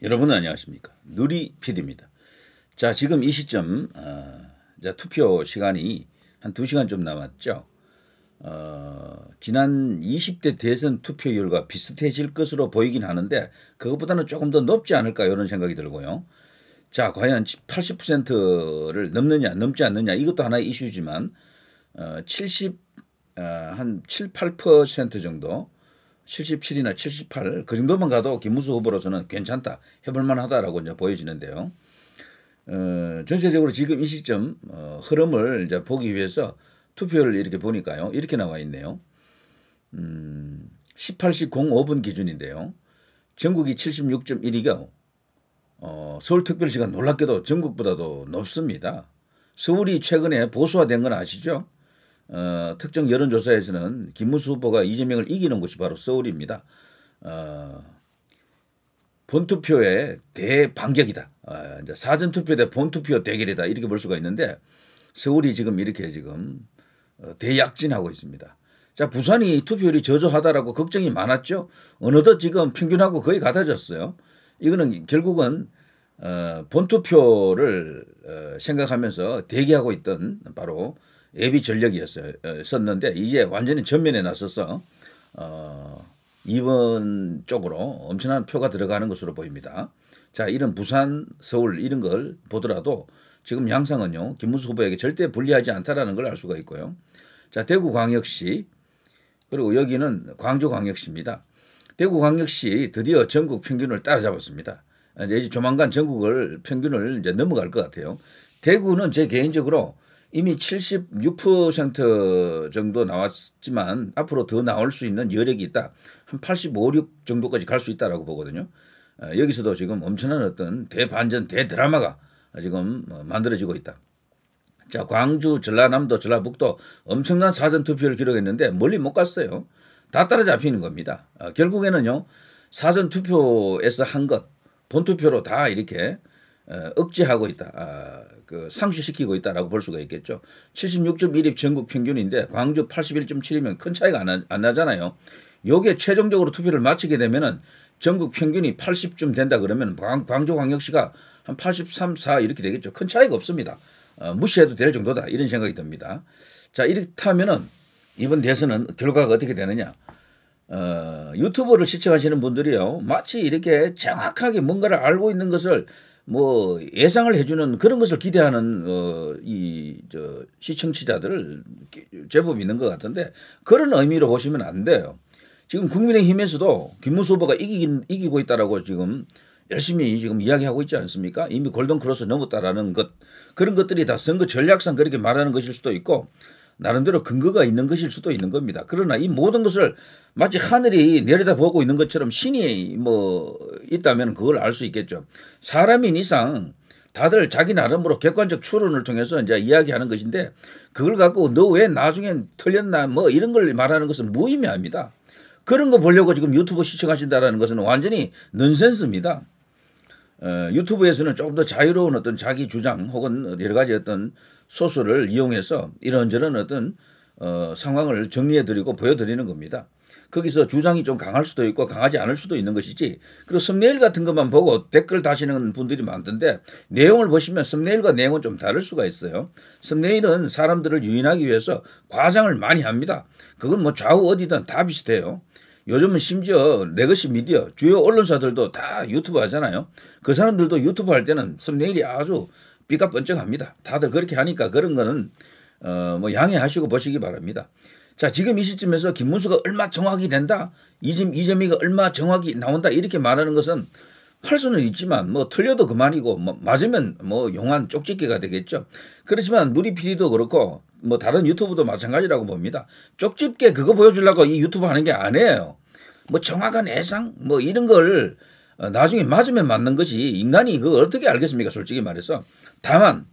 여러분 안녕하십니까. 누리 PD입니다. 자, 지금 이 시점 이제 투표 시간이 한 2시간 좀 남았죠. 지난 20대 대선 투표율과 비슷해질 것으로 보이긴 하는데 그것보다는 조금 더 높지 않을까 이런 생각이 들고요. 자, 과연 80%를 넘느냐 넘지 않느냐 이것도 하나의 이슈지만 한 7, 8% 정도 77이나 78 그 정도만 가도 김문수 후보로서는 괜찮다, 해볼 만하다라고 이제 보여지는데요. 전체적으로 지금 이 시점 흐름을 이제 보기 위해서 투표를 이렇게 보니까요, 이렇게 나와 있네요. 18시 05분 기준인데요. 전국이 76.1이고 서울특별시가 놀랍게도 전국보다도 높습니다. 서울이 최근에 보수화된 건 아시죠? 특정 여론조사에서는 김문수 후보가 이재명을 이기는 곳이 바로 서울입니다. 본투표의 대반격이다. 이제 사전투표 대 본투표 대결이다. 이렇게 볼 수가 있는데 서울이 지금 이렇게 지금 대약진하고 있습니다. 자, 부산이 투표율이 저조하다라고 걱정이 많았죠. 어느덧 지금 평균하고 거의 같아졌어요. 이거는 결국은 본투표를 생각하면서 대기하고 있던 바로 예비 전력이었었는데 이제 완전히 전면에 나서서 2번 쪽으로 엄청난 표가 들어가는 것으로 보입니다. 자, 이런 부산, 서울 이런 걸 보더라도 지금 양상은요, 김문수 후보에게 절대 불리하지 않다라는 걸 알 수가 있고요. 자, 대구광역시 그리고 여기는 광주광역시입니다. 대구광역시 드디어 전국 평균을 따라잡았습니다. 이제 조만간 전국을 평균을 이제 넘어갈 것 같아요. 대구는 제 개인적으로 이미 76% 정도 나왔지만 앞으로 더 나올 수 있는 여력이 있다. 한 85, 6 정도까지 갈 수 있다라고 보거든요. 여기서도 지금 엄청난 어떤 대반전, 대드라마가 지금 만들어지고 있다. 자, 광주, 전라남도, 전라북도 엄청난 사전투표를 기록했는데 멀리 못 갔어요. 다 따라잡히는 겁니다. 결국에는요, 사전투표에서 한 것, 본투표로 다 이렇게 억제하고 있다. 상쇄시키고 있다라고 볼 수가 있겠죠. 76.1이 전국 평균인데 광주 81.7이면 큰 차이가 안 나잖아요. 요게 최종적으로 투표를 마치게 되면은 전국 평균이 80쯤 된다 그러면 광주광역시가 한 83, 4 이렇게 되겠죠. 큰 차이가 없습니다. 무시해도 될 정도다 이런 생각이 듭니다. 자, 이렇다면은 이번 대선은 결과가 어떻게 되느냐. 유튜브를 시청하시는 분들이요, 마치 이렇게 정확하게 뭔가를 알고 있는 것을 뭐 예상을 해주는 그런 것을 기대하는 시청자들을 제법 있는 것 같은데 그런 의미로 보시면 안 돼요. 지금 국민의힘에서도 김문수 후보가 이기고 있다라고 지금 열심히 지금 이야기하고 있지 않습니까? 이미 골든크로스 넘었다라는 것, 그런 것들이 다 선거 전략상 그렇게 말하는 것일 수도 있고 나름대로 근거가 있는 것일 수도 있는 겁니다. 그러나 이 모든 것을 마치 하늘이 내려다보고 있는 것처럼 신이 뭐 있다면 그걸 알 수 있겠죠. 사람인 이상 다들 자기 나름으로 객관적 추론을 통해서 이제 이야기하는 것인데 그걸 갖고 너 왜 나중엔 틀렸나 뭐 이런 걸 말하는 것은 무의미합니다. 그런 거 보려고 지금 유튜브 시청하신다라는 것은 완전히 넌센스입니다. 유튜브에서는 조금 더 자유로운 어떤 자기 주장 혹은 여러 가지 어떤 소스를 이용해서 이런저런 어떤 상황을 정리해드리고 보여드리는 겁니다. 거기서 주장이 좀 강할 수도 있고 강하지 않을 수도 있는 것이지, 그리고 썸네일 같은 것만 보고 댓글 다시는 분들이 많던데 내용을 보시면 썸네일과 내용은 좀 다를 수가 있어요. 썸네일은 사람들을 유인하기 위해서 과장을 많이 합니다. 그건 뭐 좌우 어디든 다 비슷해요. 요즘은 심지어 레거시 미디어 주요 언론사들도 다 유튜브 하잖아요. 그 사람들도 유튜브 할 때는 썸네일이 아주 삐까 번쩍합니다. 다들 그렇게 하니까 그런 거는 뭐 양해하시고 보시기 바랍니다. 자, 지금 이 시점에서 김문수가 얼마 정확히 된다, 이재명이가 얼마 정확히 나온다 이렇게 말하는 것은 할 수는 있지만 뭐 틀려도 그만이고 뭐 맞으면 뭐 용한 쪽집게가 되겠죠. 그렇지만 누리 PD도 그렇고 뭐 다른 유튜브도 마찬가지라고 봅니다. 쪽집게 그거 보여주려고 이 유튜브 하는 게 아니에요. 뭐 정확한 예상 뭐 이런 걸 나중에 맞으면 맞는 것이, 인간이 그거 어떻게 알겠습니까, 솔직히 말해서. 다만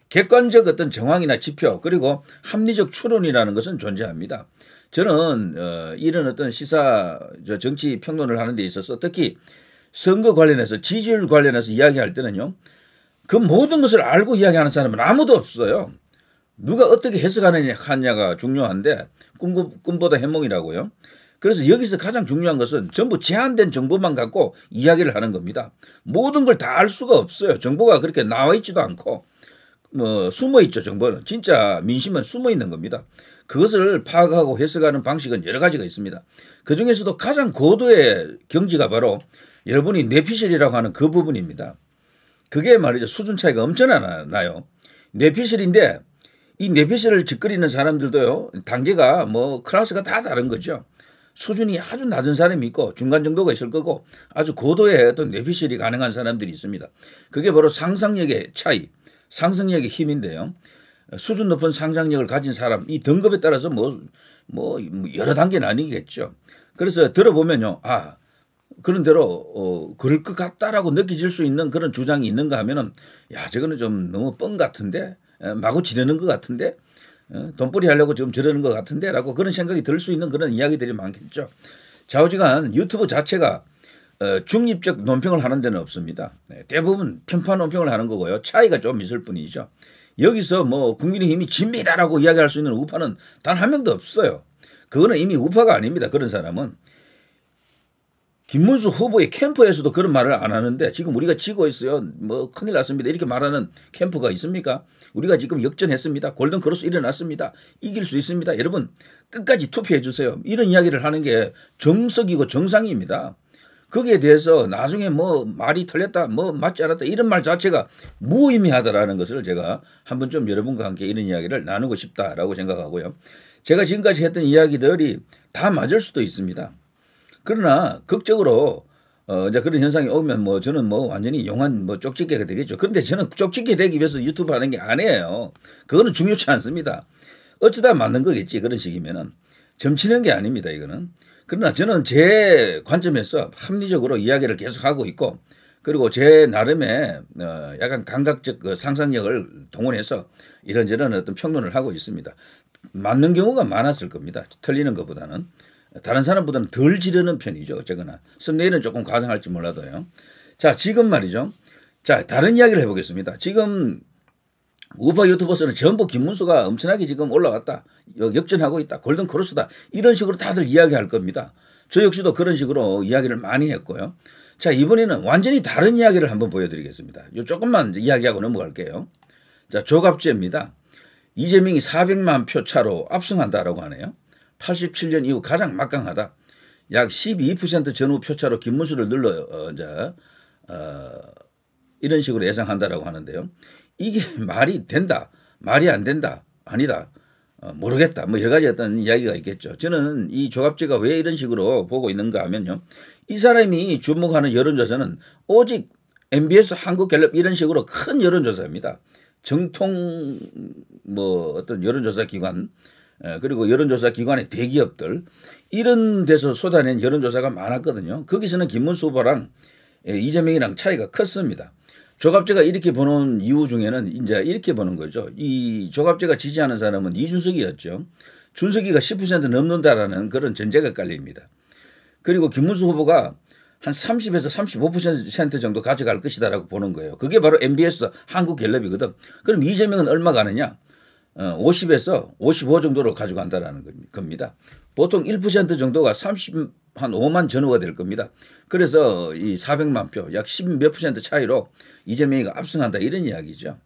객관적 어떤 정황이나 지표 그리고 합리적 추론이라는 것은 존재합니다. 저는 이런 어떤 시사 정치 평론을 하는 데 있어서 특히 선거 관련해서 지지율 관련해서 이야기할 때는요, 그 모든 것을 알고 이야기하는 사람은 아무도 없어요. 누가 어떻게 해석하느냐가 중요한데 꿈보다 해몽이라고요. 그래서 여기서 가장 중요한 것은 전부 제한된 정보만 갖고 이야기를 하는 겁니다. 모든 걸 다 알 수가 없어요. 정보가 그렇게 나와 있지도 않고 뭐 숨어 있죠. 정보는 진짜 민심은 숨어 있는 겁니다. 그것을 파악하고 해석하는 방식은 여러 가지가 있습니다. 그 중에서도 가장 고도의 경지가 바로 여러분이 뇌피셜이라고 하는 그 부분입니다. 그게 말이죠. 수준 차이가 엄청나요. 뇌피셜인데 이 뇌피셜을 짓거리는 사람들도요. 단계가 뭐 클래스가 다 다른 거죠. 수준이 아주 낮은 사람이 있고 중간 정도가 있을 거고 아주 고도의 어떤 뇌피셜이 가능한 사람들이 있습니다. 그게 바로 상상력의 차이, 상상력의 힘인데요. 수준 높은 상상력을 가진 사람, 이 등급에 따라서 뭐 여러 단계는 아니겠죠. 그래서 들어보면요. 아, 그런 대로 그럴 것 같다라고 느껴질 수 있는 그런 주장이 있는가 하면은 야, 저거는 좀 너무 뻥 같은데 마구 지르는 것 같은데 돈벌이 하려고 지금 저러는 것 같은데 라고 그런 생각이 들 수 있는 그런 이야기들이 많겠죠. 좌우지간 유튜브 자체가 중립적 논평을 하는 데는 없습니다. 대부분 편파 논평을 하는 거고요. 차이가 좀 있을 뿐이죠. 여기서 뭐 국민의힘이 진미다라고 이야기할 수 있는 우파는 단 한 명도 없어요. 그거는 이미 우파가 아닙니다. 그런 사람은. 김문수 후보의 캠프에서도 그런 말을 안 하는데 지금 우리가 지고 있어요. 뭐 큰일 났습니다. 이렇게 말하는 캠프가 있습니까? 우리가 지금 역전했습니다. 골든크로스 일어났습니다. 이길 수 있습니다. 여러분 끝까지 투표해 주세요. 이런 이야기를 하는 게 정석이고 정상입니다. 거기에 대해서 나중에 뭐 말이 틀렸다, 뭐 맞지 않았다 이런 말 자체가 무의미하다라는 것을 제가 한번 좀 여러분과 함께 이런 이야기를 나누고 싶다라고 생각하고요. 제가 지금까지 했던 이야기들이 다 맞을 수도 있습니다. 그러나 극적으로 이제 그런 현상이 오면 뭐 저는 뭐 완전히 용한 뭐 쪽집게가 되겠죠. 그런데 저는 쪽집게 되기 위해서 유튜브 하는 게 아니에요. 그거는 중요치 않습니다. 어쩌다 맞는 거겠지. 그런 식이면은 점치는 게 아닙니다. 이거는. 그러나 저는 제 관점에서 합리적으로 이야기를 계속하고 있고 그리고 제 나름의 약간 감각적 그 상상력을 동원해서 이런저런 어떤 평론을 하고 있습니다. 맞는 경우가 많았을 겁니다. 틀리는 것보다는. 다른 사람보다는 덜 지르는 편이죠. 어쨌거나. 썸네일은 조금 과장할지 몰라도요. 자, 지금 말이죠. 자, 다른 이야기를 해보겠습니다. 지금 우파 유튜버스는 전부 김문수가 엄청나게 지금 올라왔다. 역전하고 있다. 골든크로스다. 이런 식으로 다들 이야기할 겁니다. 저 역시도 그런 식으로 이야기를 많이 했고요. 자, 이번에는 완전히 다른 이야기를 한번 보여드리겠습니다. 요 조금만 이야기하고 넘어갈게요. 자, 조갑제입니다. 이재명이 400만 표 차로 압승한다라고 하네요. 87년 이후 가장 막강하다. 약 12% 전후 표차로 김문수를 이런 식으로 예상한다라고 하는데요. 이게 말이 된다, 말이 안 된다, 아니다, 모르겠다. 뭐 여러 가지 어떤 이야기가 있겠죠. 저는 이 조갑제가 왜 이런 식으로 보고 있는가 하면요. 이 사람이 주목하는 여론조사는 오직 MBS 한국갤럽 이런 식으로 큰 여론조사입니다. 정통 뭐 어떤 여론조사 기관 그리고 여론조사 기관의 대기업들 이런 데서 쏟아낸 여론조사가 많았거든요. 거기서는 김문수 후보랑 이재명이랑 차이가 컸습니다. 조갑제가 이렇게 보는 이유 중에는 이제 이렇게 보는 거죠. 이 조갑제가 지지하는 사람은 이준석이었죠. 준석이가 10% 넘는다라는 그런 전제가 깔립니다. 그리고 김문수 후보가 한 30에서 35% 정도 가져갈 것이다라고 보는 거예요. 그게 바로 MBS 한국갤럽이거든. 그럼 이재명은 얼마 가느냐? 50에서 55 정도로 가져간다라는 겁니다. 보통 1% 정도가 한 5만 전후가 될 겁니다. 그래서 이 400만 표, 약 10 몇 % 차이로 이재명이가 압승한다 이런 이야기죠.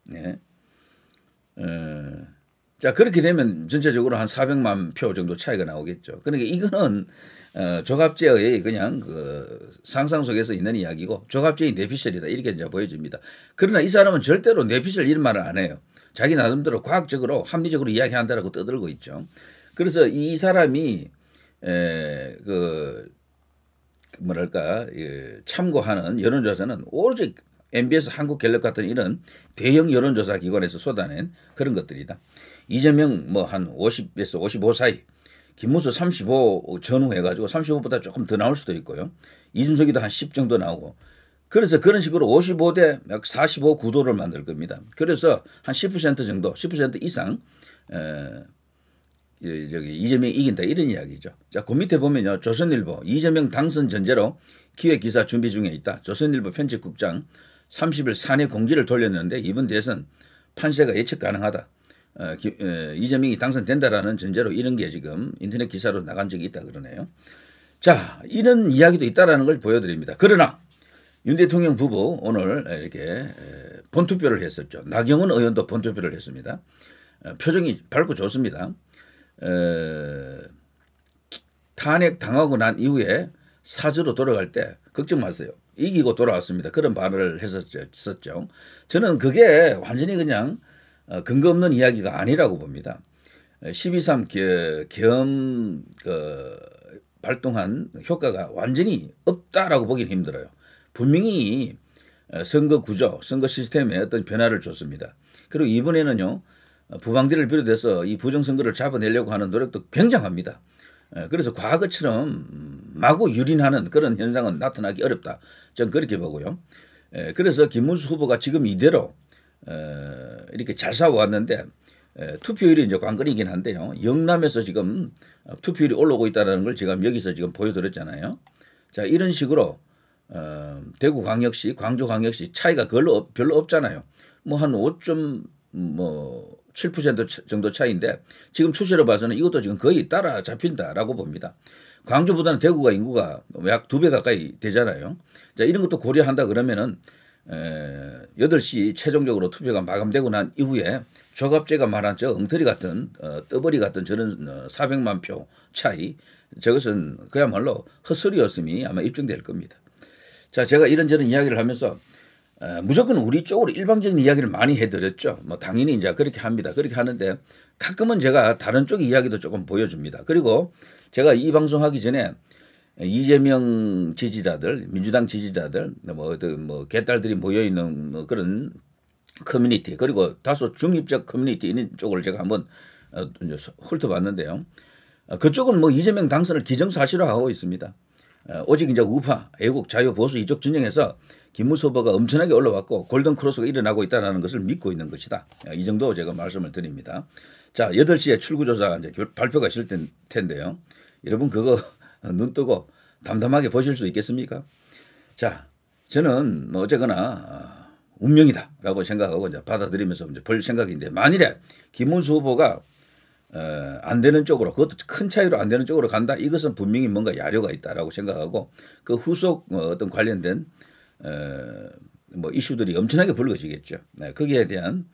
네. 자, 그렇게 되면 전체적으로 한 400만 표 정도 차이가 나오겠죠. 그러니까 이거는 조갑제의 그냥 그 상상 속에서 있는 이야기고 조갑제의 뇌피셜이다 이렇게 이제 보여집니다. 그러나 이 사람은 절대로 뇌피셜 이런 말을 안 해요. 자기 나름대로 과학적으로 합리적으로 이야기한다라고 떠들고 있죠. 그래서 이 사람이 참고하는 여론조사는 오직 MBS 한국갤럽 같은 이런 대형 여론조사 기관에서 쏟아낸 그런 것들이다. 이재명 뭐 한 50에서 55 사이, 김문수 35 전후 해가지고 35보다 조금 더 나올 수도 있고요. 이준석이도 한 10 정도 나오고. 그래서 그런 식으로 55대 약 45 구도를 만들 겁니다. 그래서 한 10% 정도, 10% 이상 이재명이 이긴다 이런 이야기죠. 자, 그 밑에 보면요. 조선일보 이재명 당선 전제로 기획기사 준비 중에 있다. 조선일보 편집국장 30일 사내 공지를 돌렸는데 이번 대선 판세가 예측 가능하다. 이재명이 당선된다라는 전제로 이런 게 지금 인터넷 기사로 나간 적이 있다 그러네요. 자, 이런 이야기도 있다라는 걸 보여드립니다. 그러나 윤 대통령 부부 오늘 이렇게 본투표를 했었죠. 나경원 의원도 본투표를 했습니다. 표정이 밝고 좋습니다. 탄핵 당하고 난 이후에 사주로 돌아갈 때 걱정 마세요. 이기고 돌아왔습니다. 그런 발언을 했었죠. 저는 그게 완전히 그냥 근거 없는 이야기가 아니라고 봅니다. 12.3 계엄 발동한 효과가 완전히 없다라고 보기는 힘들어요. 분명히 선거 구조, 선거 시스템에 어떤 변화를 줬습니다. 그리고 이번에는요, 부방대를 비롯해서 이 부정선거를 잡아내려고 하는 노력도 굉장합니다. 그래서 과거처럼 마구 유린하는 그런 현상은 나타나기 어렵다. 저는 그렇게 보고요. 그래서 김문수 후보가 지금 이대로 이렇게 잘 싸워왔는데 투표율이 이제 관건이긴 한데요. 영남에서 지금 투표율이 올라오고 있다는 걸 제가 여기서 지금 보여드렸잖아요. 자, 이런 식으로 대구광역시, 광주광역시 차이가 별로 없잖아요. 뭐 한 5.7% 정도 차이인데 지금 추세로 봐서는 이것도 지금 거의 따라잡힌다라고 봅니다. 광주보다는 대구가 인구가 약 2배 가까이 되잖아요. 자, 이런 것도 고려한다 그러면은 8시 최종적으로 투표가 마감되고 난 이후에 조갑제가 말한 저 엉터리 같은 떠버리 같은 저런 400만 표 차이, 저것은 그야말로 헛소리였음이 아마 입증될 겁니다. 자, 제가 이런저런 이야기를 하면서 무조건 우리 쪽으로 일방적인 이야기를 많이 해드렸죠. 뭐 당연히 이제 그렇게 합니다. 그렇게 하는데 가끔은 제가 다른 쪽 이야기도 조금 보여줍니다. 그리고 제가 이 방송하기 전에 이재명 지지자들, 민주당 지지자들, 뭐 개딸들이 모여 있는 뭐 그런 커뮤니티, 그리고 다소 중립적 커뮤니티 있는 쪽을 제가 한번 훑어봤는데요. 그쪽은 뭐 이재명 당선을 기정사실화하고 있습니다. 오직 이제 우파, 애국, 자유, 보수 이쪽 진영에서 김문수 후보가 엄청나게 올라왔고 골든 크로스가 일어나고 있다는 것을 믿고 있는 것이다. 이 정도 제가 말씀을 드립니다. 자, 8시에 출구조사가 이제 발표가 있을 텐데요. 여러분 그거 눈 뜨고 담담하게 보실 수 있겠습니까? 자, 저는 뭐 어쨌거나 운명이다라고 생각하고 이제 받아들이면서 이제 볼 생각인데, 만일에 김문수 후보가 안 되는 쪽으로, 그것도 큰 차이로 안 되는 쪽으로 간다, 이것은 분명히 뭔가 야료가 있다라고 생각하고 그 후속 어떤 관련된 뭐 이슈들이 엄청나게 불거지겠죠. 거기에 대한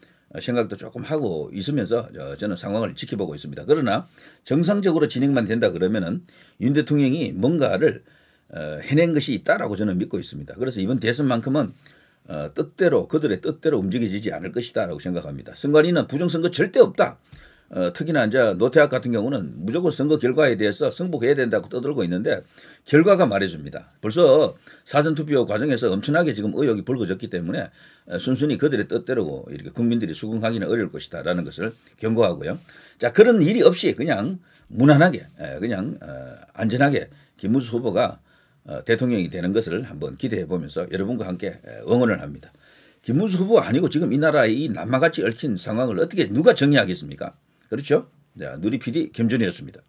생각도 조금 하고 있으면서 저는 상황을 지켜보고 있습니다. 그러나 정상적으로 진행만 된다 그러면은 윤 대통령이 뭔가를 해낸 것이 있다라고 저는 믿고 있습니다. 그래서 이번 대선만큼은 뜻대로, 그들의 뜻대로 움직여지지 않을 것이다라고 생각합니다. 선관위는 부정선거 절대 없다. 특히나 이제 노태학 같은 경우는 무조건 선거 결과에 대해서 승복해야 된다고 떠들고 있는데 결과가 말해줍니다. 벌써 사전투표 과정에서 엄청나게 지금 의혹이 불거졌기 때문에 순순히 그들의 뜻대로 이렇게 국민들이 수긍하기는 어려울 것이다라는 것을 경고하고요. 자, 그런 일이 없이 그냥 무난하게, 그냥 안전하게 김문수 후보가 대통령이 되는 것을 한번 기대해 보면서 여러분과 함께 응원을 합니다. 김문수 후보가 아니고 지금 이 나라의 이 남마같이 얽힌 상황을 어떻게 누가 정리하겠습니까? 그렇죠? 자, 누리 PD 김준이었습니다.